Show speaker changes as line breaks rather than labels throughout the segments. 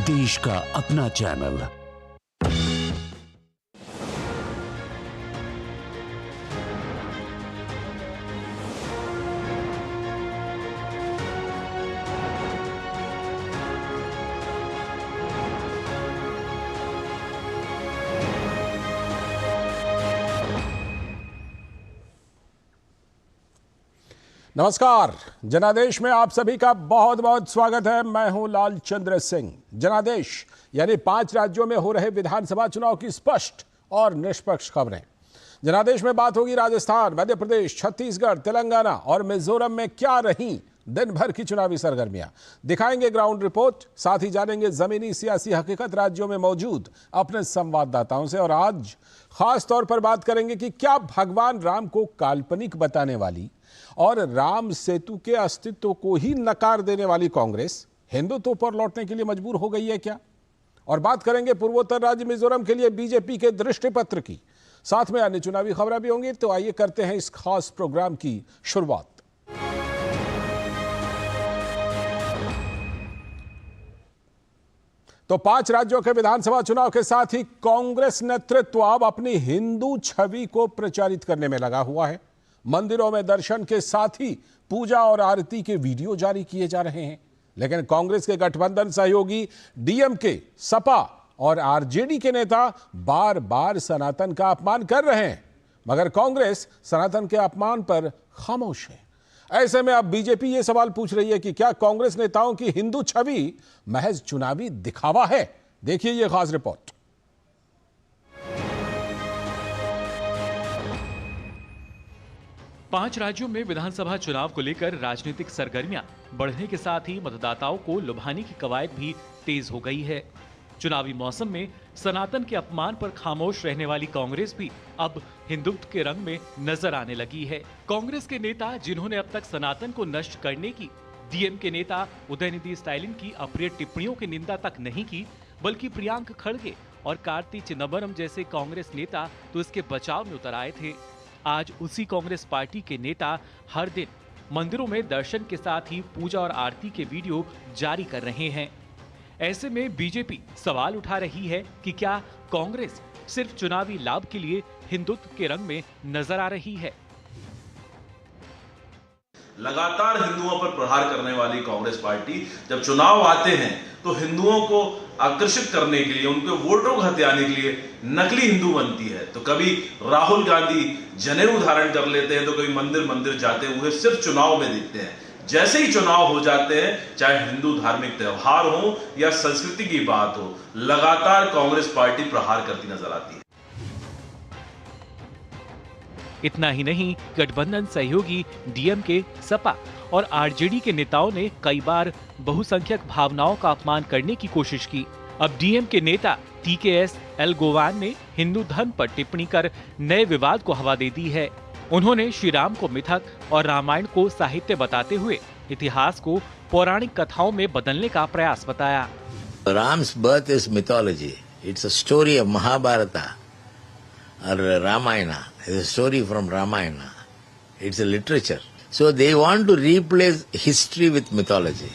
देश का अपना चैनल।
नमस्कार, जनादेश में आप सभी का बहुत बहुत स्वागत है। मैं हूं लालचंद्र सिंह। जनादेश यानी 5 राज्यों में हो रहे विधानसभा चुनाव की स्पष्ट और निष्पक्ष खबरें। जनादेश में बात होगी राजस्थान, मध्य प्रदेश, छत्तीसगढ़, तेलंगाना और मिजोरम में क्या रही दिन भर की चुनावी सरगर्मियां। दिखाएंगे ग्राउंड रिपोर्ट, साथ ही जानेंगे जमीनी सियासी हकीकत राज्यों में मौजूद अपने संवाददाताओं से। और आज खास तौर पर बात करेंगे कि क्या भगवान राम को काल्पनिक बताने वाली और राम सेतु के अस्तित्व को ही नकार देने वाली कांग्रेस हिंदुत्व पर लौटने के लिए मजबूर हो गई है क्या? और बात करेंगे पूर्वोत्तर राज्य मिजोरम के लिए बीजेपी के दृष्टिपत्र की। साथ में अन्य चुनावी खबरें भी होंगी। तो आइए करते हैं इस खास प्रोग्राम की शुरुआत। तो 5 राज्यों के विधानसभा चुनाव के साथ ही कांग्रेस नेतृत्व अब अपनी हिंदू छवि को प्रचारित करने में लगा हुआ है। मंदिरों में दर्शन के साथ ही पूजा और आरती के वीडियो जारी किए जा रहे हैं। लेकिन कांग्रेस के गठबंधन सहयोगी डीएमके, सपा और आरजेडी के नेता बार बार सनातन का अपमान कर रहे हैं, मगर कांग्रेस सनातन के अपमान पर खामोश है। ऐसे में अब बीजेपी ये सवाल पूछ रही है कि क्या कांग्रेस नेताओं की हिंदू छवि महज चुनावी दिखावा है? देखिए ये खास रिपोर्ट।
पांच राज्यों में विधानसभा चुनाव को लेकर राजनीतिक सरगर्मियां बढ़ने के साथ ही मतदाताओं को लुभाने की कवायद भी तेज हो गई है। चुनावी मौसम में सनातन के अपमान पर खामोश रहने वाली कांग्रेस भी अब हिंदुत्व के रंग में नजर आने लगी है। कांग्रेस के नेता जिन्होंने अब तक सनातन को नष्ट करने की डीएम के नेता उदयनिधि स्टालिन की अप्रिय टिप्पणियों की निंदा तक नहीं की, बल्कि प्रियांक खड़गे और कार्ति चिदंबरम जैसे कांग्रेस नेता तो इसके बचाव में उतर आए थे। आज उसी कांग्रेस पार्टी के नेता हर दिन मंदिरों में दर्शन के साथ ही पूजा और आरती के वीडियो जारी कर रहे हैं। ऐसे में बीजेपी सवाल उठा रही है कि क्या कांग्रेस सिर्फ चुनावी लाभ के लिए हिंदुत्व के रंग में नजर आ रही है।
लगातार हिंदुओं पर प्रहार करने वाली कांग्रेस पार्टी जब चुनाव आते हैं तो हिंदुओं को आकर्षित करने के लिए, उनके वोटों को हथियाने के लिए नकली हिंदू बनती है। तो कभी राहुल गांधी जनेऊ धारण कर लेते हैं, तो कभी मंदिर मंदिर जाते हुए सिर्फ चुनाव में दिखते हैं। जैसे ही चुनाव हो जाते हैं, चाहे हिंदू धार्मिक त्योहार हो या संस्कृति की बात हो, लगातार कांग्रेस पार्टी प्रहार करती नजर आती है।
इतना ही नहीं, गठबंधन सहयोगी डीएमके, सपा और आरजेडी के नेताओं ने कई बार बहुसंख्यक भावनाओं का अपमान करने की कोशिश की। अब डीएम के नेता टीकेएस एलगोवान ने हिंदू धर्म पर टिप्पणी कर नए विवाद को हवा दे दी है। उन्होंने श्री राम को मिथक और रामायण को साहित्य बताते हुए इतिहास को पौराणिक कथाओं में बदलने का प्रयास बताया।
Ram's birth is mythology. It's a story of Mahabharata or Ramayana. It's a story from Ramayana. It's a literature. So they want to replace history with mythology.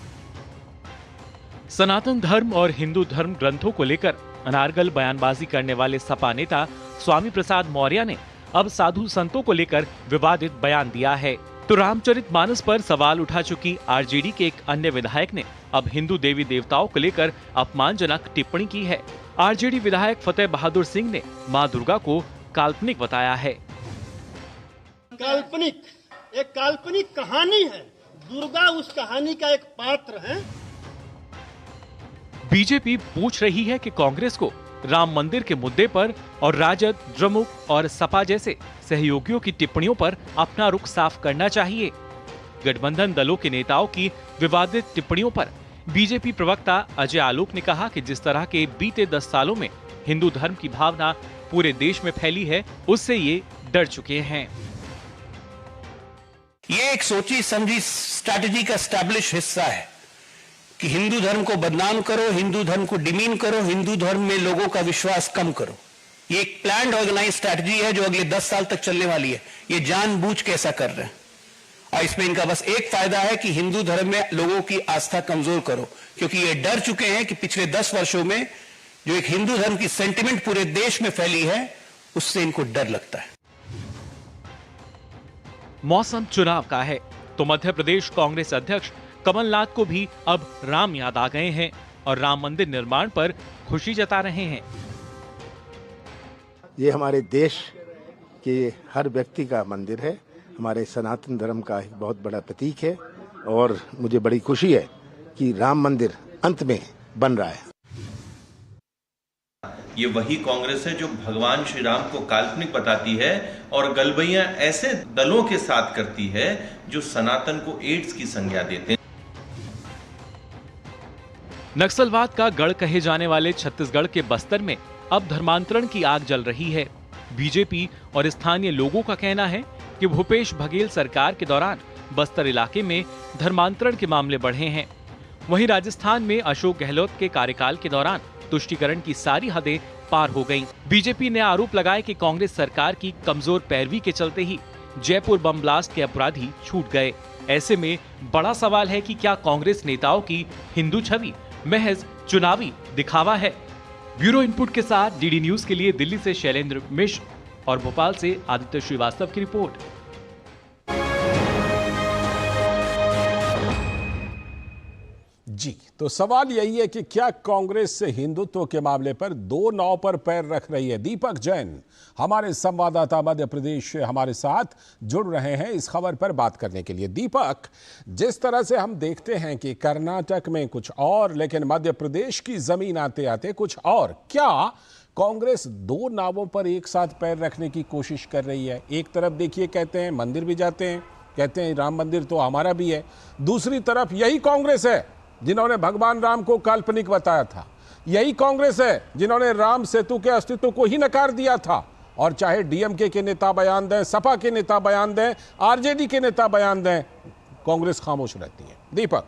सनातन धर्म और हिंदू धर्म ग्रंथों को लेकर अनारगल बयानबाजी करने वाले सपा नेता स्वामी प्रसाद मौर्य ने अब साधु संतों को लेकर विवादित बयान दिया है। तो रामचरितमानस पर सवाल उठा चुकी आरजेडी के एक अन्य विधायक ने अब हिंदू देवी देवताओं को लेकर अपमानजनक टिप्पणी की है। आरजेडी विधायक फतेह बहादुर सिंह ने मां दुर्गा को काल्पनिक बताया है।
काल्पनिक, एक काल्पनिक कहानी है। दुर्गा उस कहानी का एक पात्र है।
बीजेपी पूछ रही है कि कांग्रेस को राम मंदिर के मुद्दे पर और राजद, द्रमुक और सपा जैसे सहयोगियों की टिप्पणियों पर अपना रुख साफ करना चाहिए। गठबंधन दलों के नेताओं की विवादित टिप्पणियों पर बीजेपी प्रवक्ता अजय आलोक ने कहा कि जिस तरह के बीते 10 सालों में हिंदू धर्म की भावना पूरे देश में फैली है, उससे ये डर चुके हैं।
ये एक सोची समझी स्ट्रैटेजी का एस्टैब्लिश हिस्सा है कि हिंदू धर्म को बदनाम करो, हिंदू धर्म को डिमीन करो, हिंदू धर्म में लोगों का विश्वास कम करो। ये एक प्लान्ड ऑर्गेनाइज स्ट्रैटेजी है जो अगले 10 साल तक चलने वाली है। ये जानबूझ के ऐसा कर रहे हैं और इसमें इनका बस एक फायदा है कि हिंदू धर्म में लोगों की आस्था कमजोर करो, क्योंकि ये डर चुके हैं कि पिछले 10 वर्षों में जो एक हिंदू धर्म की सेंटिमेंट पूरे देश में फैली है, उससे इनको डर लगता है।
मौसम चुनाव का है तो मध्य प्रदेश कांग्रेस अध्यक्ष कमलनाथ को भी अब राम याद आ गए हैं और राम मंदिर निर्माण पर खुशी जता रहे हैं।
ये हमारे देश के हर व्यक्ति का मंदिर है, हमारे सनातन धर्म का एक बहुत बड़ा प्रतीक है और मुझे बड़ी खुशी है कि राम मंदिर अंत में बन रहा है।
ये वही कांग्रेस है जो भगवान श्री राम को काल्पनिक बताती है और गलबैयां ऐसे दलों के साथ करती है जो सनातन को एड्स की संज्ञा देते हैं।
नक्सलवाद का गढ़ कहे जाने वाले छत्तीसगढ़ के बस्तर में अब धर्मांतरण की आग जल रही है। बीजेपी और स्थानीय लोगों का कहना है कि भूपेश बघेल सरकार के दौरान बस्तर इलाके में धर्मांतरण के मामले बढ़े हैं। वहीं राजस्थान में अशोक गहलोत के कार्यकाल के दौरान तुष्टीकरण की सारी हदें पार हो गईं। बीजेपी ने आरोप लगाया कि कांग्रेस सरकार की कमजोर पैरवी के चलते ही जयपुर बम ब्लास्ट के अपराधी छूट गए। ऐसे में बड़ा सवाल है कि क्या कांग्रेस नेताओं की हिंदू छवि महज चुनावी दिखावा है। ब्यूरो इनपुट के साथ डीडी न्यूज के लिए दिल्ली से शैलेंद्र मिश्र और भोपाल से आदित्य श्रीवास्तव की रिपोर्ट।
जी, तो सवाल यही है कि क्या कांग्रेस से हिंदुत्व के मामले पर दो नाव पर पैर रख रही है। दीपक जैन हमारे संवाददाता मध्य प्रदेश से हमारे साथ जुड़ रहे हैं इस खबर पर बात करने के लिए। दीपक, जिस तरह से हम देखते हैं कि कर्नाटक में कुछ और लेकिन मध्य प्रदेश की जमीन आते आते कुछ और, क्या कांग्रेस दो नावों पर एक साथ पैर रखने की कोशिश कर रही है? एक तरफ देखिए कहते हैं मंदिर भी जाते हैं, कहते हैं राम मंदिर तो हमारा भी है, दूसरी तरफ यही कांग्रेस है जिन्होंने भगवान राम को काल्पनिक बताया था, यही कांग्रेस है जिन्होंने राम सेतु के अस्तित्व को ही नकार दिया था। और चाहे डीएमके के नेता बयान दें, सपा के नेता बयान दें, आरजेडी के नेता बयान दें, कांग्रेस खामोश रहती है। दीपक।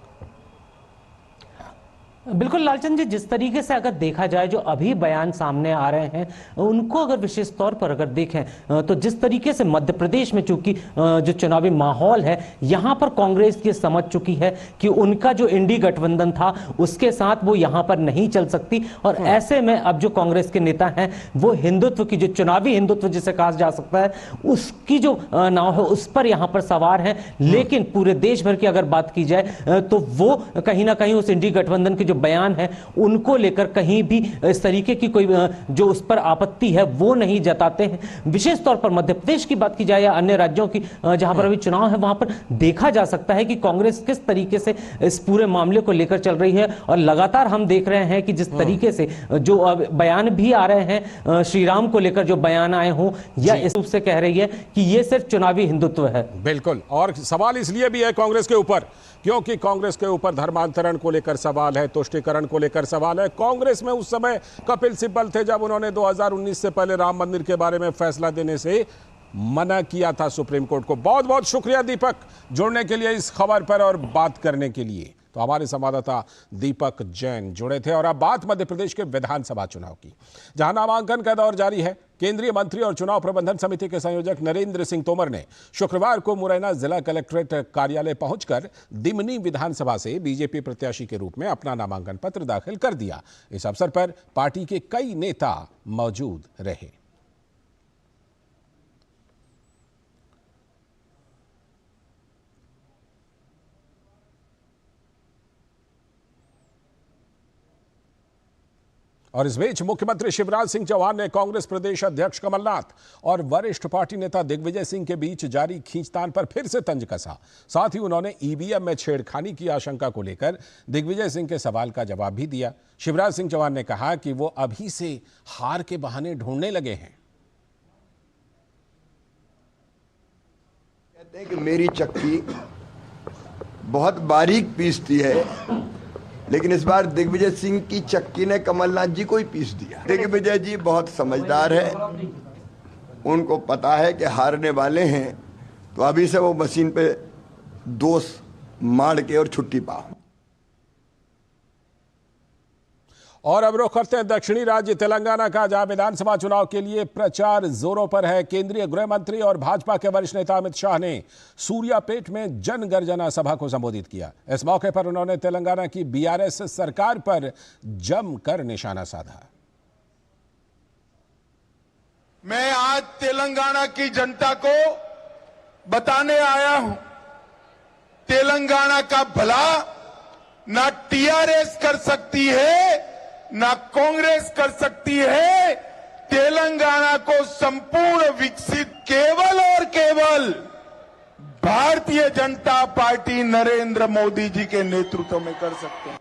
बिल्कुल लालचंद जी, जिस तरीके से अगर देखा जाए जो अभी बयान सामने आ रहे हैं उनको अगर विशेष तौर पर अगर देखें तो जिस तरीके से मध्य प्रदेश में चूंकि जो चुनावी माहौल है यहां पर कांग्रेस ये समझ चुकी है कि उनका जो इंडी गठबंधन था उसके साथ वो यहां पर नहीं चल सकती और ऐसे में अब जो कांग्रेस के नेता हैं वो हिंदुत्व की जो चुनावी हिंदुत्व जिसे कहा जा सकता है उसकी जो नाव है उस पर यहां पर सवार है। लेकिन पूरे देश भर की अगर बात की जाए तो वो कहीं ना कहीं उस इंडी गठबंधन के जो बयान है उनको लेकर कहीं भी इस तरीके की कोई जो उस पर आपत्ति है वो नहीं जताते हैं। विशेष तौर पर मध्य प्रदेश की बात की जाए या अन्य राज्यों की जहां पर अभी चुनाव है वहां पर देखा जा सकता है कि कांग्रेस किस तरीके से इस पूरे मामले को लेकर चल रही है और लगातार हम देख रहे हैं कि जिस तरीके से जो बयान भी आ रहे हैं श्री राम को लेकर जो बयान आए हों या इस रूप से कह रही है कि ये सिर्फ चुनावी हिंदुत्व है।
बिल्कुल, और सवाल इसलिए भी है कांग्रेस के ऊपर क्योंकि कांग्रेस के ऊपर धर्मांतरण को लेकर सवाल है, तुष्टीकरण को लेकर सवाल है। कांग्रेस में उस समय कपिल सिब्बल थे जब उन्होंने 2019 से पहले राम मंदिर के बारे में फैसला देने से मना किया था सुप्रीम कोर्ट को। बहुत बहुत शुक्रिया दीपक जुड़ने के लिए इस खबर पर और बात करने के लिए। तो हमारे संवाददाता दीपक जैन जुड़े थे। और अब बात मध्य प्रदेश के विधानसभा चुनाव की, जहां नामांकन का दौर जारी है। केंद्रीय मंत्री और चुनाव प्रबंधन समिति के संयोजक नरेंद्र सिंह तोमर ने शुक्रवार को मुरैना जिला कलेक्ट्रेट कार्यालय पहुंचकर दिमनी विधानसभा से बीजेपी प्रत्याशी के रूप में अपना नामांकन पत्र दाखिल कर दिया। इस अवसर पर पार्टी के कई नेता मौजूद रहे। और इस बीच मुख्यमंत्री शिवराज सिंह चौहान ने कांग्रेस प्रदेश अध्यक्ष कमलनाथ और वरिष्ठ पार्टी नेता दिग्विजय सिंह के बीच जारी खींचतान पर फिर से तंज कसा। साथ ही उन्होंने ईवीएम में छेड़खानी की आशंका को लेकर दिग्विजय सिंह के सवाल का जवाब भी दिया। शिवराज सिंह चौहान ने कहा कि वो अभी से हार के बहाने ढूंढने लगे हैं।
कहते हैं कि मेरी चक्की बहुत बारीक पीसती है, लेकिन इस बार दिग्विजय सिंह की चक्की ने कमलनाथ जी को ही पीस दिया। दिग्विजय जी बहुत समझदार है, उनको पता है कि हारने वाले हैं, तो अभी से वो मशीन पे दोष मार के और छुट्टी पाओ।
और अब रुख करते हैं दक्षिणी राज्य तेलंगाना का, जहां विधानसभा चुनाव के लिए प्रचार जोरों पर है। केंद्रीय गृह मंत्री और भाजपा के वरिष्ठ नेता अमित शाह ने सूर्यापेट में जनगर्जना सभा को संबोधित किया। इस मौके पर उन्होंने तेलंगाना की बीआरएस सरकार पर जमकर निशाना साधा।
मैं आज तेलंगाना की जनता को बताने आया हूं, तेलंगाना का भला ना टीआरएस कर सकती है ना कांग्रेस कर सकती है। तेलंगाना को संपूर्ण विकसित केवल और केवल भारतीय जनता पार्टी नरेंद्र मोदी जी के नेतृत्व में कर सकते हैं।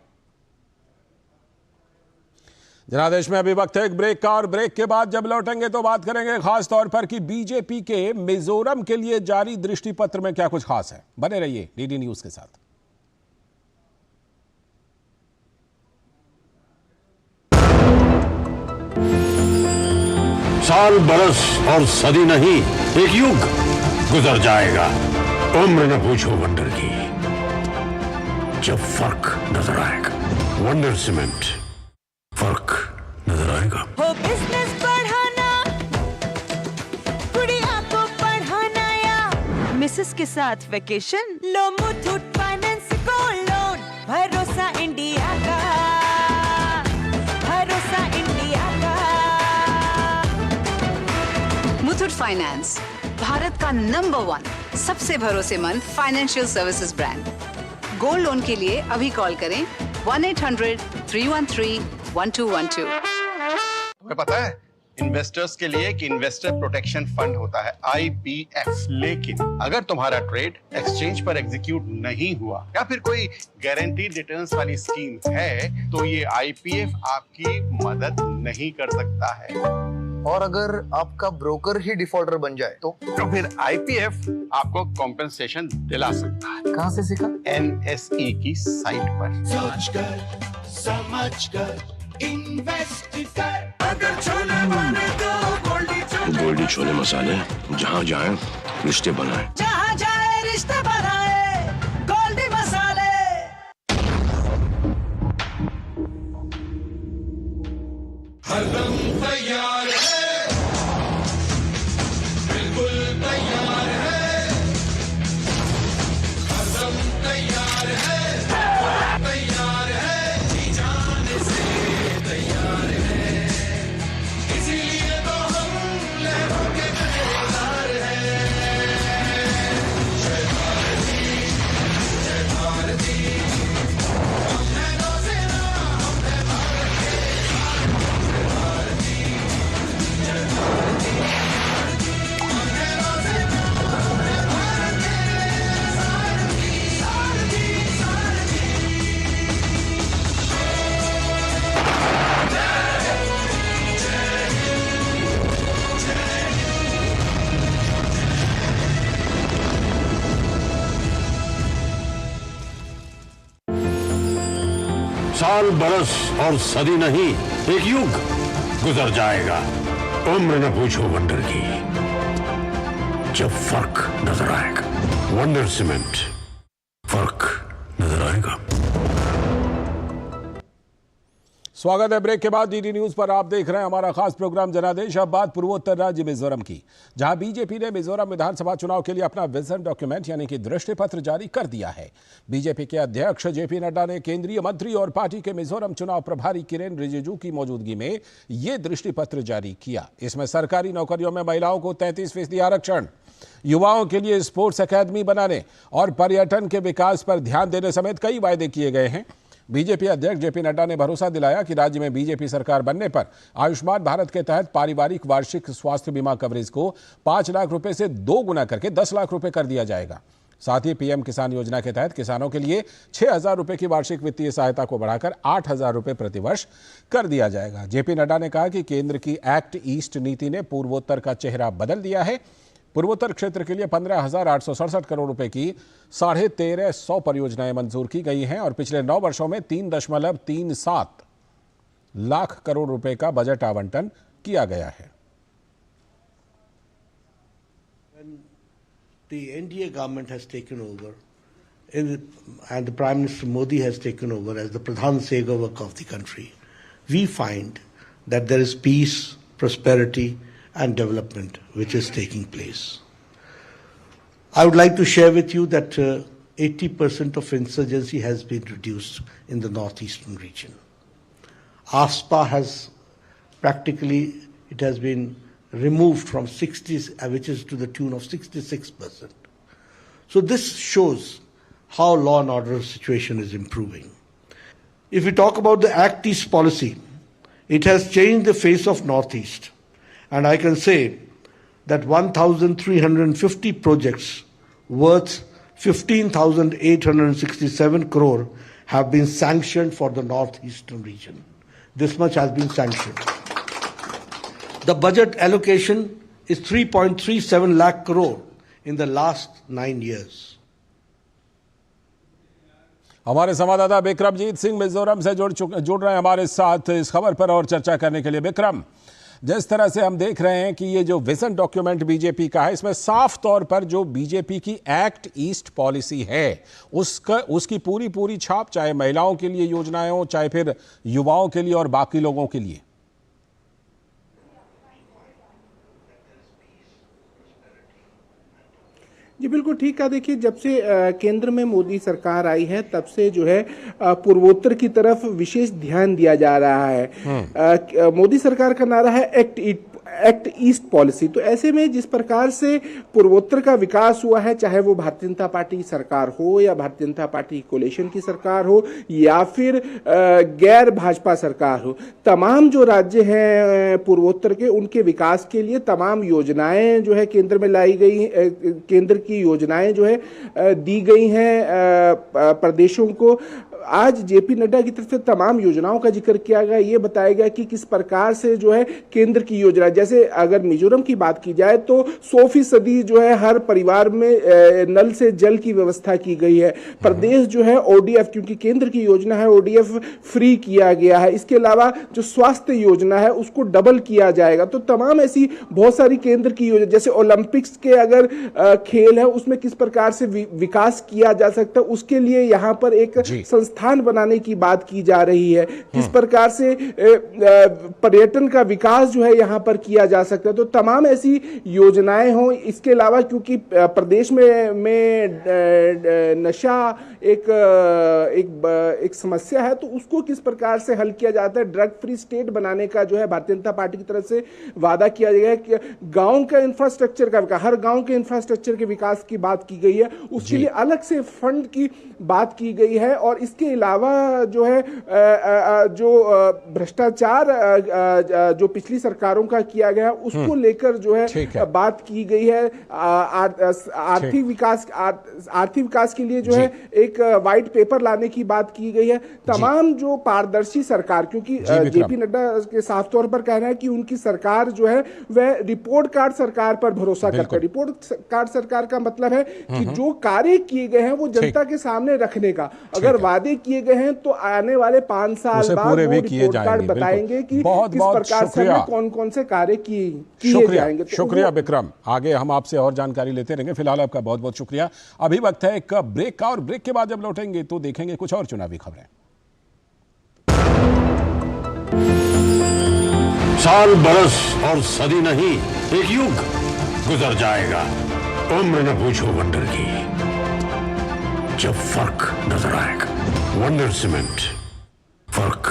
जनादेश में अभी वक्त है एक ब्रेक का, और ब्रेक के बाद जब लौटेंगे तो बात करेंगे खास तौर पर कि बीजेपी के मिजोरम के लिए जारी दृष्टि पत्र में क्या कुछ खास है। बने रहिए डीडी न्यूज के साथ।
साल बरस और सदी नहीं, एक युग गुजर जाएगा, उम्र न पूछो वंडर की, जब फर्क नजर आएगा। वंडर सीमेंट, फर्क नजर आएगा।
हो बिजनेस बढ़ाना, गुड़िया को पढ़ाना या मिसेस के साथ वेकेशन, लो मुथूट फाइनेंस गोल्ड लोन। भरोसा इंडिया का, भरोसा इंडिया का।
मुथूट फाइनेंस, भारत का नंबर 1 सबसे भरोसेमंद financial services brand. Gold loan के लिए अभी कॉल करें 1-800-313-1212।
तुम्हें पता है इन्वेस्टर्स के लिए एक इन्वेस्टर प्रोटेक्शन फंड होता है, IPF। लेकिन अगर तुम्हारा ट्रेड एक्सचेंज पर एग्जीक्यूट नहीं हुआ या फिर कोई गारंटीड रिटर्न्स वाली स्कीम है, तो ये IPF आपकी मदद नहीं कर सकता है।
और अगर आपका ब्रोकर ही डिफॉल्टर बन जाए तो
फिर IPF आपको कॉम्पेंसेशन दिला सकता है।
कहां से सीखा?
NSE की साइट पर।
सोच कर, समझ कर, इन्वेस्ट कर। अगर छोले बने तो
गोल्डी छोले मसाले, जहाँ जाए रिश्ते बनाए,
जहाँ जाए रिश्ते बनाए, गोल्डी मसाले।
हरदम तैयार है, बिल्कुल तैयार है, हरदम तैयार है, तैयार है, जी जाने से तैयार है, इसीलिए तो हम लहरों के पहरेदार हैं। जय भारती, जय भारती, हम हैं नौसेना, हम हैं भारत के
साल बरस और सदी नहीं, एक युग गुजर जाएगा, उम्र न पूछो वंडर की, जब फर्क नजर आएगा। वंडर सीमेंट, फर्क नजर आएगा।
स्वागत है ब्रेक के बाद डीडी न्यूज पर। आप देख रहे हैं हमारा खास प्रोग्राम जनादेश। अब बात पूर्वोत्तर राज्य मिजोरम की, जहां बीजेपी ने मिजोरम विधानसभा चुनाव के लिए अपना विजन डॉक्यूमेंट यानी कि दृष्टि पत्र जारी कर दिया है। बीजेपी के अध्यक्ष जेपी नड्डा ने केंद्रीय मंत्री और पार्टी के मिजोरम चुनाव प्रभारी किरेन रिजिजू की मौजूदगी में ये दृष्टि पत्र जारी किया। इसमें सरकारी नौकरियों में महिलाओं को 33% आरक्षण, युवाओं के लिए स्पोर्ट्स अकादमी बनाने और पर्यटन के विकास पर ध्यान देने समेत कई वायदे किए गए हैं। बीजेपी अध्यक्ष जेपी नड्डा ने भरोसा दिलाया कि राज्य में बीजेपी सरकार बनने पर आयुष्मान भारत के तहत पारिवारिक वार्षिक स्वास्थ्य बीमा कवरेज को 5 लाख रुपए से 2 गुना करके 10 लाख रुपए कर दिया जाएगा। साथ ही पीएम किसान योजना के तहत किसानों के लिए 6,000 रुपए की वार्षिक वित्तीय सहायता को बढ़ाकर 8,000 रुपए प्रतिवर्ष कर दिया जाएगा। जेपी नड्डा ने कहा कि केंद्र की एक्ट ईस्ट नीति ने पूर्वोत्तर का चेहरा बदल दिया है। पूर्वोत्तर क्षेत्र के लिए 15,867 करोड़ रुपए की 1,350 परियोजनाएं मंजूर की गई हैं और पिछले 9 वर्षों में 3.37 लाख करोड़ रुपए का बजट आवंटन किया गया है।
The NDA government has taken over, and the Prime Minister Modi has taken over as the Pradhan Sevak of the country. we find that there is peace, prosperity, and development which is taking place. I would like to share with you that 80% of insurgency has been reduced in the northeastern region. AFSPA has practically, it has been removed from 60, which is to the tune of 66%. So this shows how law and order situation is improving. If we talk about the Act East policy, it has changed the face of Northeast. And I can say that 1,350 projects worth 15,867 crore have been sanctioned for the northeastern region. This much has been sanctioned. The budget allocation is 3.37 lakh crore in the last 9 years.
हमारे संवाददाता बिक्रमजीत सिंह मिजोरम से जुड़ रहे हैं हमारे साथ इस खबर पर और चर्चा करने के लिए। बिक्रम, जिस तरह से हम देख रहे हैं कि ये जो विजन डॉक्यूमेंट बीजेपी का है, इसमें साफ तौर पर जो बीजेपी की एक्ट ईस्ट पॉलिसी है उसकी पूरी छाप, चाहे महिलाओं के लिए योजनाएं हो, चाहे फिर युवाओं के लिए और बाकी लोगों के लिए।
जी बिल्कुल ठीक है। देखिए, जब से केंद्र में मोदी सरकार आई है तब से जो है पूर्वोत्तर की तरफ विशेष ध्यान दिया जा रहा है। मोदी सरकार का नारा है एक्ट ईस्ट पॉलिसी। तो ऐसे में जिस प्रकार से पूर्वोत्तर का विकास हुआ है, चाहे वो भारतीय जनता पार्टी सरकार हो या भारतीय जनता पार्टी कोलिशन की सरकार हो या फिर गैर भाजपा सरकार हो, तमाम जो राज्य हैं पूर्वोत्तर के, उनके विकास के लिए तमाम योजनाएं जो है केंद्र में लाई गई, केंद्र की योजनाएं जो है दी गई हैं प्रदेशों को। आज जेपी नड्डा की तरफ से तमाम योजनाओं का जिक्र किया गया, ये बताया गया कि किस प्रकार से जो है केंद्र की योजना, जैसे अगर मिजोरम की बात की जाए तो 100% जो है हर परिवार में नल से जल की व्यवस्था की गई है। प्रदेश जो है ओडीएफ, क्योंकि केंद्र की योजना है, ओडीएफ फ्री किया गया है। इसके अलावा जो स्वास्थ्य योजना है उसको डबल किया जाएगा। तो तमाम ऐसी बहुत सारी केंद्र की योजना, जैसे ओलंपिक्स के अगर खेल है उसमें किस प्रकार से विकास किया जा सकता है, उसके लिए यहाँ पर एक स्थान बनाने की बात की जा रही है। किस प्रकार से पर्यटन का विकास जो है यहां पर किया जा सकता है। तो तमाम ऐसी योजनाएं हों। इसके अलावा क्योंकि प्रदेश में नशा एक समस्या है, तो उसको किस प्रकार से हल किया जाता है, ड्रग फ्री स्टेट बनाने का जो है भारतीय जनता पार्टी की तरफ से वादा किया गया है कि गांव का इंफ्रास्ट्रक्चर का विकास, हर गांव के इंफ्रास्ट्रक्चर के विकास की बात की गई है, उसके लिए अलग से फंड की बात की गई है। और इसके अलावा जो है जो भ्रष्टाचार जो पिछली सरकारों का किया गया उसको लेकर जो है बात की गई है। आर्थिक विकास के लिए जो है एक व्हाइट पेपर लाने की बात की गई है। तमाम जो पारदर्शी सरकार, क्योंकि जेपी नड्डा के साफ तौर पर कहना है कि उनकी सरकार जो है वह रिपोर्ट कार्ड सरकार पर भरोसा करता है। रिपोर्ट कार्ड सरकार का मतलब है कि जो कार्य किए गए हैं वो जनता के सामने रखने का। अगर वादे किए गए हैं तो आने वाले 5 साल बाद वो रिपोर्ट कार्ड बताएंगे कि किस प्रकार से कौन-कौन से कार्य किए जाएंगे।
शुक्रिया बिक्रम, आगे हम आपसे और जानकारी लेते रहेंगे। फिलहाल आपका बहुत बहुत शुक्रिया। अभी वक्त है एक ब्रेक का, और ब्रेक के बाद जब लौटेंगे तो देखेंगे कुछ और चुनावी खबरें।
साल, बरस और सदी नहीं, एक युग गुजर जाएगा। उम्र न पूछो वंडर की, जब फर्क नजर आएगा। वंडर सीमेंट, फर्क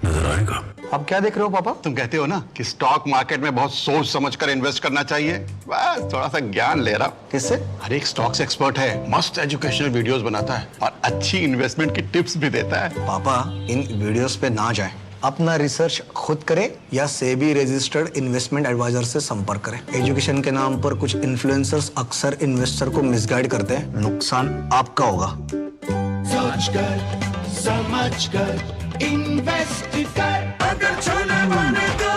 नजर आएगा।
अब क्या देख रहे हो पापा? तुम कहते हो ना कि स्टॉक मार्केट में बहुत सोच समझकर इन्वेस्ट करना चाहिए, बस थोड़ा सा ज्ञान ले रहा हूं। किससे? हर एक स्टॉक्स एक्सपर्ट है, मस्त एजुकेशनल वीडियोस बनाता है और अच्छी इन्वेस्टमेंट की टिप्स भी देता है।
पापा इन वीडियोस पे ना जाएं, अपना रिसर्च खुद करें या सेबी रजिस्टर्ड इन्वेस्टमेंट एडवाइजर से संपर्क करें। एजुकेशन के नाम पर कुछ इन्फ्लुएंसर्स अक्सर इन्वेस्टर को मिसगाइड करते हैं, नुकसान आपका होगा।
सोच कर समझ कर इन्वेस्ट कर, अगर छोले बने तो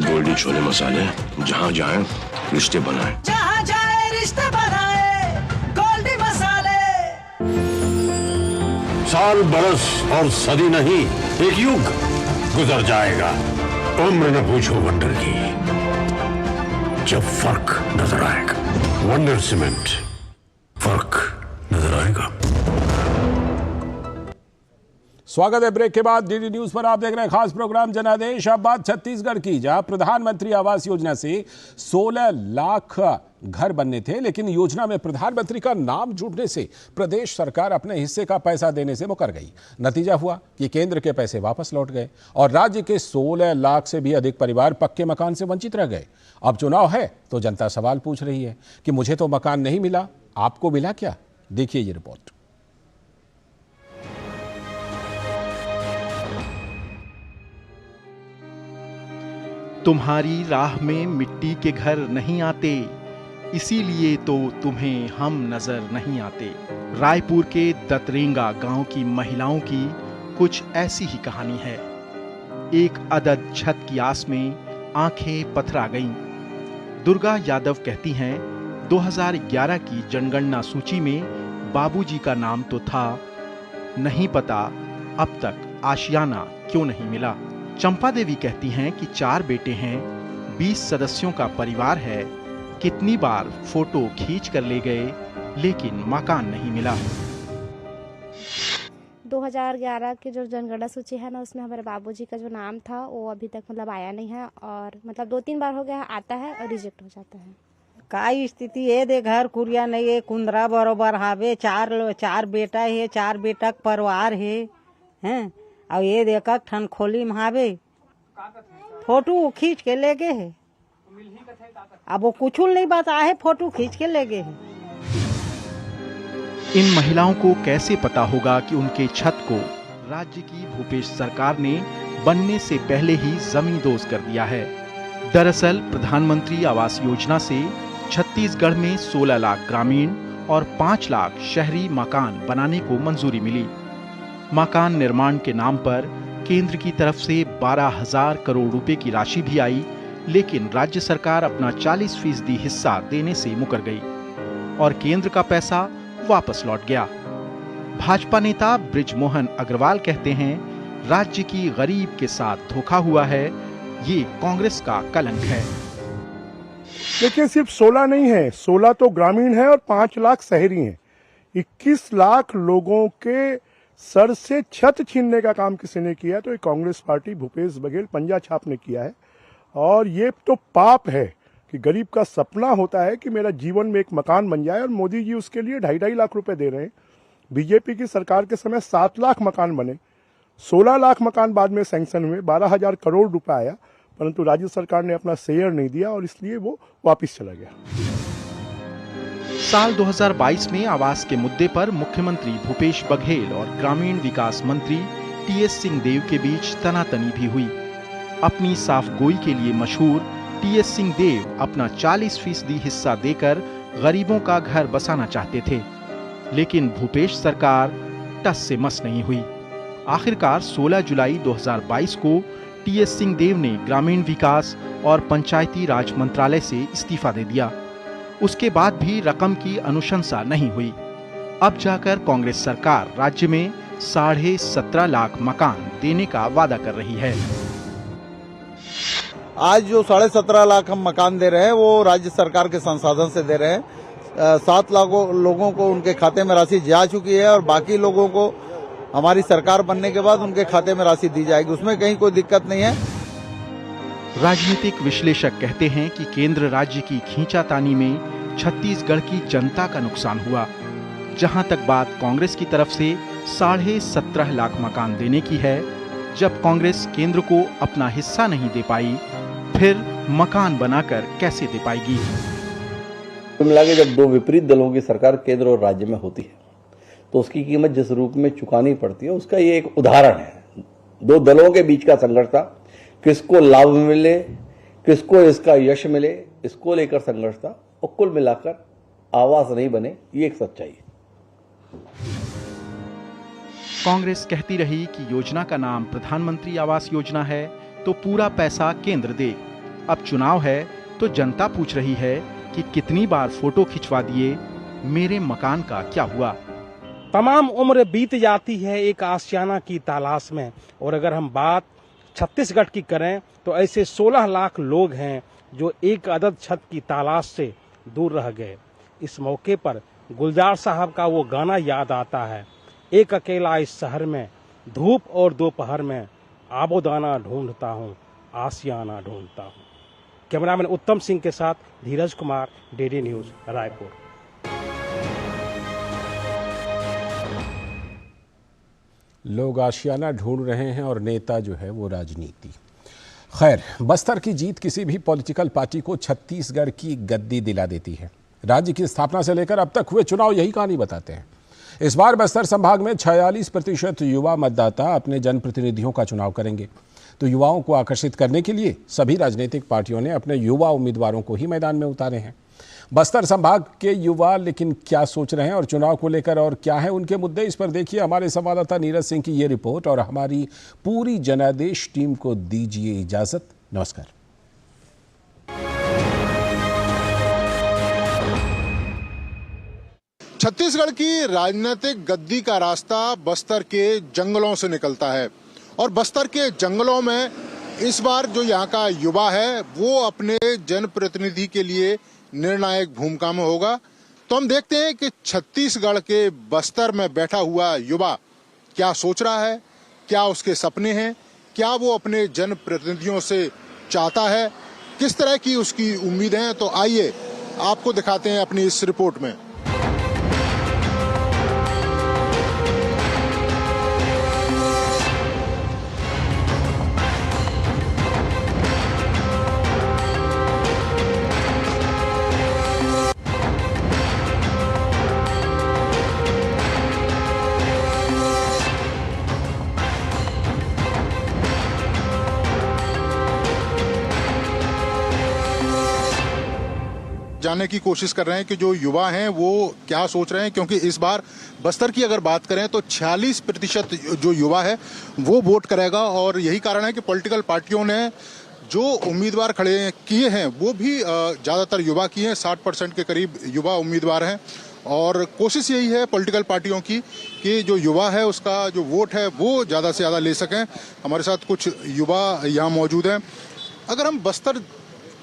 गोल्डी छोले मसाले, जहाँ जाए रिश्ते बनाए, जहाँ जाए रिश्ते बनाए, गोल्डी मसाले।
साल, बरस और सदी नहीं, एक युग गुजर जाएगा। उम्र न पूछो वंडर की, जब फर्क नजर आएगा। वंडर सीमेंट, फर्क नजर आएगा।
स्वागत है ब्रेक के बाद। डीडी न्यूज पर आप देख रहे हैं खास प्रोग्राम जनादेश। अब बात छत्तीसगढ़ की, जहां प्रधानमंत्री आवास योजना से 16 लाख घर बनने थे, लेकिन योजना में प्रधानमंत्री का नाम जुड़ने से प्रदेश सरकार अपने हिस्से का पैसा देने से मुकर गई। नतीजा हुआ कि केंद्र के पैसे वापस लौट गए और राज्य के 16 लाख से भी अधिक परिवार पक्के मकान से वंचित रह गए। अब चुनाव है तो जनता सवाल पूछ रही है कि मुझे तो मकान नहीं मिला, आपको मिला क्या? देखिए ये रिपोर्ट।
तुम्हारी राह में मिट्टी के घर नहीं आते, इसीलिए तो तुम्हें हम नजर नहीं आते। रायपुर के दतरेंगा गांव की महिलाओं की कुछ ऐसी ही कहानी है। एक अदद छत की आस में आंखें पथरा गईं। दुर्गा यादव कहती हैं, 2011 की जनगणना सूची में बाबूजी का नाम तो था, नहीं पता अब तक आशियाना क्यों नहीं मिला। चंपा देवी कहती हैं कि 4 बेटे हैं, 20 सदस्यों का परिवार है, कितनी बार फोटो खींच कर ले गए लेकिन मकान नहीं मिला।
2011 की जो जनगणना सूची है ना, उसमें हमारे बाबूजी का जो नाम था वो अभी तक आया नहीं है, और 2-3 बार हो गया आता है और रिजेक्ट हो जाता है।
का स्थिति है दे, घर कुरिया नहीं है, कुंदरा बरोबर हावे, 4 बेटा है, 4 बेटा परिवार है हैं, और ये देखा ठन खोली महावे फोटो खींच के ले गए है। अब वो कुछ नहीं बता है, फोटो खींच के ले गए है।
इन महिलाओं को कैसे पता होगा कि उनके छत को राज्य की भूपेश सरकार ने बनने से पहले ही जमींदोज कर दिया है। दरअसल प्रधानमंत्री आवास योजना से छत्तीसगढ़ में 16 लाख ग्रामीण और 5 लाख शहरी मकान बनाने को मंजूरी मिली। मकान निर्माण के नाम पर केंद्र की तरफ से 12,000 करोड़ रुपए की राशि भी आई, लेकिन राज्य सरकार अपना 40% हिस्सा देने से मुकर गई और केंद्र का पैसा वापस लौट गया। भाजपा नेता बृजमोहन अग्रवाल कहते हैं, राज्य की गरीब के साथ धोखा हुआ है, ये कांग्रेस का कलंक है।
देखिए, सिर्फ 16 नहीं है, 16 तो ग्रामीण है और 5 लाख शहरी हैं। 21 लाख लोगों के सर से छत छीनने का काम किसी ने किया तो ये कांग्रेस पार्टी भूपेश बघेल पंजा छाप ने किया है। और ये तो पाप है कि गरीब का सपना होता है कि मेरा जीवन में एक मकान बन जाए, और मोदी जी उसके लिए 2.5 लाख रुपए दे रहे हैं। बीजेपी की सरकार के समय 7 लाख मकान बने, 16 लाख मकान बाद में सैंक्शन हुए, 12,000 करोड़ रुपए आया, परंतु राज्य सरकार ने अपना शेयर नहीं दिया और इसलिए वो वापिस चला गया।
साल 2022 में आवास के मुद्दे पर मुख्यमंत्री भूपेश बघेल और ग्रामीण विकास मंत्री टीएस सिंहदेव के बीच तनातनी भी हुई। अपनी साफ गोई के लिए मशहूर टीएस सिंहदेव अपना 40% हिस्सा देकर गरीबों का घर बसाना चाहते थे, लेकिन भूपेश सरकार टस से मस नहीं हुई। आखिरकार 16 जुलाई 2022 को टीएस सिंहदेव ने ग्रामीण विकास और पंचायती राज मंत्रालय से इस्तीफा दे दिया। उसके बाद भी रकम की अनुशंसा नहीं हुई। अब जाकर कांग्रेस सरकार राज्य में 17.5 लाख मकान देने का वादा कर रही है।
आज जो 17.5 लाख हम मकान दे रहे हैं वो राज्य सरकार के संसाधन से दे रहे हैं। 7 लाख लोगों को उनके खाते में राशि जा चुकी है और बाकी लोगों को हमारी सरकार बनने के बाद उनके खाते में राशि दी जाएगी, उसमें कहीं कोई दिक्कत नहीं है।
राजनीतिक विश्लेषक कहते हैं कि केंद्र राज्य की खींचातानी में छत्तीसगढ़ की जनता का नुकसान हुआ। जहां तक बात कांग्रेस की तरफ से 17.5 लाख मकान देने की है, जब कांग्रेस केंद्र को अपना हिस्सा नहीं दे पाई, फिर मकान बनाकर कैसे दे पाएगी?
मिला के जब 2 विपरीत दलों की सरकार केंद्र और राज्य में होती है तो उसकी कीमत जिस रूप में चुकानी पड़ती है, उसका ये एक उदाहरण है। 2 दलों के बीच का संघर्ष था, किसको लाभ मिले, किसको इसका यश मिले, इसको लेकर संघर्ष था, और कुल मिलाकर आवास नहीं बने, ये एक सच्चाई है।
कांग्रेस कहती रही कि योजना का नाम प्रधानमंत्री आवास योजना है तो पूरा पैसा केंद्र दे। अब चुनाव है तो जनता पूछ रही है कि कितनी बार फोटो खिंचवा दिए, मेरे मकान का क्या हुआ?
तमाम उम्र बीत जाती है एक आशियाना की तलाश में, और अगर हम बात छत्तीसगढ़ की करें तो ऐसे 16 लाख लोग हैं जो एक अदद छत की तलाश से दूर रह गए। इस मौके पर गुलजार साहब का वो गाना याद आता है, एक अकेला इस शहर में धूप और दोपहर में आबोदाना ढूंढता हूँ, आसियाना ढूंढता हूँ। कैमरामैन उत्तम सिंह के साथ धीरज कुमार, डीडी न्यूज, रायपुर।
लोग आशियाना ढूंढ रहे हैं और नेता जो है वो राजनीति। खैर, बस्तर की जीत किसी भी पॉलिटिकल पार्टी को छत्तीसगढ़ की गद्दी दिला देती है। राज्य की स्थापना से लेकर अब तक हुए चुनाव यही कहानी बताते हैं। इस बार बस्तर संभाग में 46% युवा मतदाता अपने जनप्रतिनिधियों का चुनाव करेंगे। तो युवाओं को आकर्षित करने के लिए सभी राजनीतिक पार्टियों ने अपने युवा उम्मीदवारों को ही मैदान में उतारे हैं। बस्तर संभाग के युवा लेकिन क्या सोच रहे हैं और चुनाव को लेकर और क्या है उनके मुद्दे, इस पर देखिए हमारे संवाददाता नीरज सिंह की ये रिपोर्ट और हमारी पूरी जनादेश टीम को दीजिए इजाजत। नमस्कार।
छत्तीसगढ़ की राजनीतिक गद्दी का रास्ता बस्तर के जंगलों से निकलता है और बस्तर के जंगलों में इस बार जो यहाँ का युवा है वो अपने जनप्रतिनिधि के लिए निर्णायक भूमिका में होगा। तो हम देखते हैं कि छत्तीसगढ़ के बस्तर में बैठा हुआ युवा क्या सोच रहा है, क्या उसके सपने हैं, क्या वो अपने जनप्रतिनिधियों से चाहता है, किस तरह की उसकी उम्मीदें हैं। तो आइए आपको दिखाते हैं अपनी इस रिपोर्ट में। जानने की कोशिश कर रहे हैं कि जो युवा हैं वो क्या सोच रहे हैं, क्योंकि इस बार बस्तर की अगर बात करें तो 46% जो युवा है वो वोट करेगा और यही कारण है कि पॉलिटिकल पार्टियों ने जो उम्मीदवार खड़े किए हैं वो भी ज़्यादातर युवा किए हैं। 60% के करीब युवा उम्मीदवार हैं और कोशिश यही है पॉलिटिकल पार्टियों की कि जो युवा है उसका जो वोट है वो ज़्यादा से ज़्यादा ले सकें। हमारे साथ कुछ युवा यहाँ मौजूद हैं। अगर हम बस्तर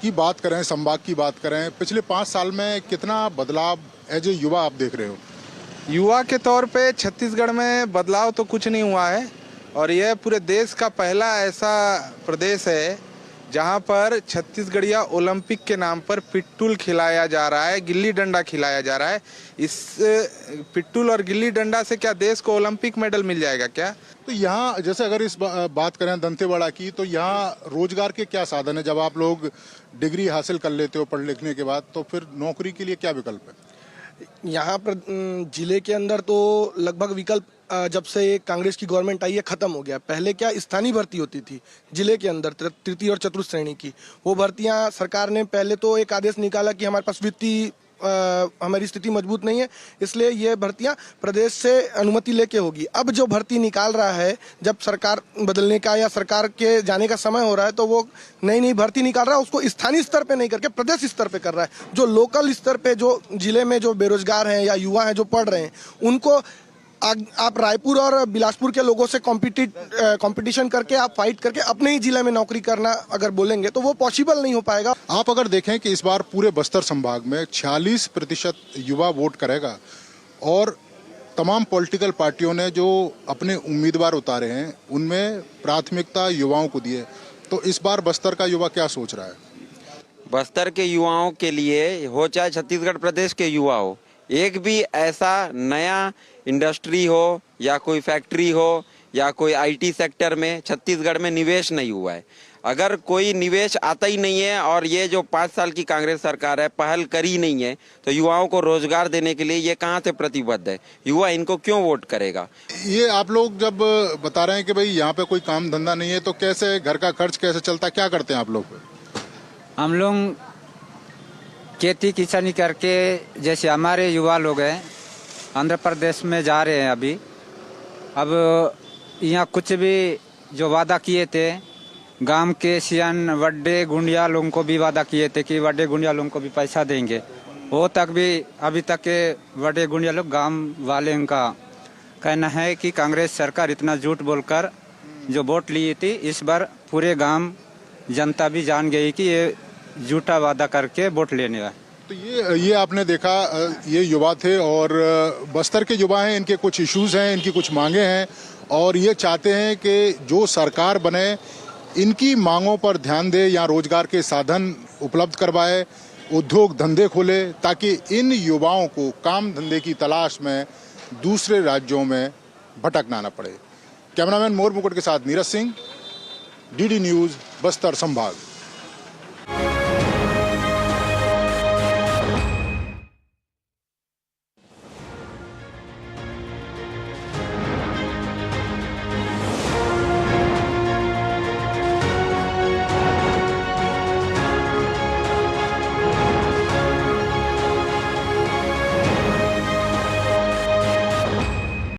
की बात करें, संभाग की बात करें, पिछले 5 साल में कितना बदलाव एज ए युवा आप देख रहे हो?
युवा के तौर पे छत्तीसगढ़ में बदलाव तो कुछ नहीं हुआ है और यह पूरे देश का पहला ऐसा प्रदेश है जहां पर छत्तीसगढ़िया ओलंपिक के नाम पर पिट्ठूल खिलाया जा रहा है, गिल्ली डंडा खिलाया जा रहा है। इस पिट्ठूल और गिल्ली डंडा से क्या देश को ओलंपिक मेडल मिल जाएगा क्या?
तो यहाँ जैसे अगर इस बात करें दंतेवाड़ा की, तो यहाँ रोजगार के क्या साधन है? जब आप लोग डिग्री हासिल कर लेते हो पढ़ लिखने के बाद, तो फिर नौकरी के लिए क्या विकल्प है?
यहाँ पर जिले के अंदर तो लगभग विकल्प जब से कांग्रेस की गवर्नमेंट आई है खत्म हो गया। पहले क्या स्थानीय भर्ती होती थी जिले के अंदर, तृतीय और चतुर्थ श्रेणी की, वो भर्तियां सरकार ने पहले तो एक आदेश निकाला कि हमारे पास वित्तीय हमारी स्थिति मजबूत नहीं है, इसलिए ये भर्तियां प्रदेश से अनुमति लेके होगी। अब जो भर्ती निकाल रहा है, जब सरकार बदलने का या सरकार के जाने का समय हो रहा है, तो वो नई नई भर्ती निकाल रहा है, उसको स्थानीय स्तर पे नहीं करके प्रदेश स्तर पे कर रहा है। जो लोकल स्तर पे जो जिले में जो बेरोजगार हैं या युवा हैं जो पढ़ रहे हैं, उनको आप रायपुर और बिलासपुर के लोगों से कंपटीशन करके आप फाइट करके अपने ही जिले में नौकरी करना अगर बोलेंगे तो वो पॉसिबल नहीं हो पाएगा।
आप अगर देखें कि इस बार पूरे बस्तर संभाग में 46% युवा वोट करेगा और तमाम पॉलिटिकल पार्टियों ने जो अपने उम्मीदवार उतारे हैं उनमें प्राथमिकता युवाओं को दी है। तो इस बार बस्तर का युवा क्या सोच रहा है?
बस्तर के युवाओं के लिए हो चाहे छत्तीसगढ़ प्रदेश के युवा हो, एक भी ऐसा नया इंडस्ट्री हो या कोई फैक्ट्री हो या कोई आईटी सेक्टर में छत्तीसगढ़ में निवेश नहीं हुआ है। अगर कोई निवेश आता ही नहीं है और ये जो 5 साल की कांग्रेस सरकार है पहल करी नहीं है, तो युवाओं को रोजगार देने के लिए ये कहाँ से प्रतिबद्ध है? युवा इनको क्यों वोट करेगा?
ये आप लोग जब बता रहे हैं कि भाई यहाँ पे कोई काम धंधा नहीं है, तो कैसे घर का खर्च कैसे चलता, क्या करते हैं आप लोग?
हम लोग खेती किसानी करके, जैसे हमारे युवा लोग हैं आंध्र प्रदेश में जा रहे हैं अभी। अब यहाँ कुछ भी जो वादा किए थे, गांव के सियान वड्डे गुंडिया लोगों को भी वादा किए थे कि वड्डे गुंडिया लोगों को भी पैसा देंगे, वो तक भी अभी तक के वड्डे गुंडिया लोग गांव वाले उनका कहना है कि कांग्रेस सरकार इतना झूठ बोलकर जो वोट ली थी, इस बार पूरे गांव जनता भी जान गई कि ये झूठा वादा करके वोट लेने वाले।
तो ये आपने देखा, ये युवा थे और बस्तर के युवा हैं, इनके कुछ इश्यूज हैं, इनकी कुछ मांगे हैं और ये चाहते हैं कि जो सरकार बने इनकी मांगों पर ध्यान दे, या रोजगार के साधन उपलब्ध करवाए, उद्योग धंधे खोले, ताकि इन युवाओं को काम धंधे की तलाश में दूसरे राज्यों में भटकना न पड़े। कैमरामैन मोर मुकुट के साथ नीरज सिंह, डीडी न्यूज, बस्तर संभाग।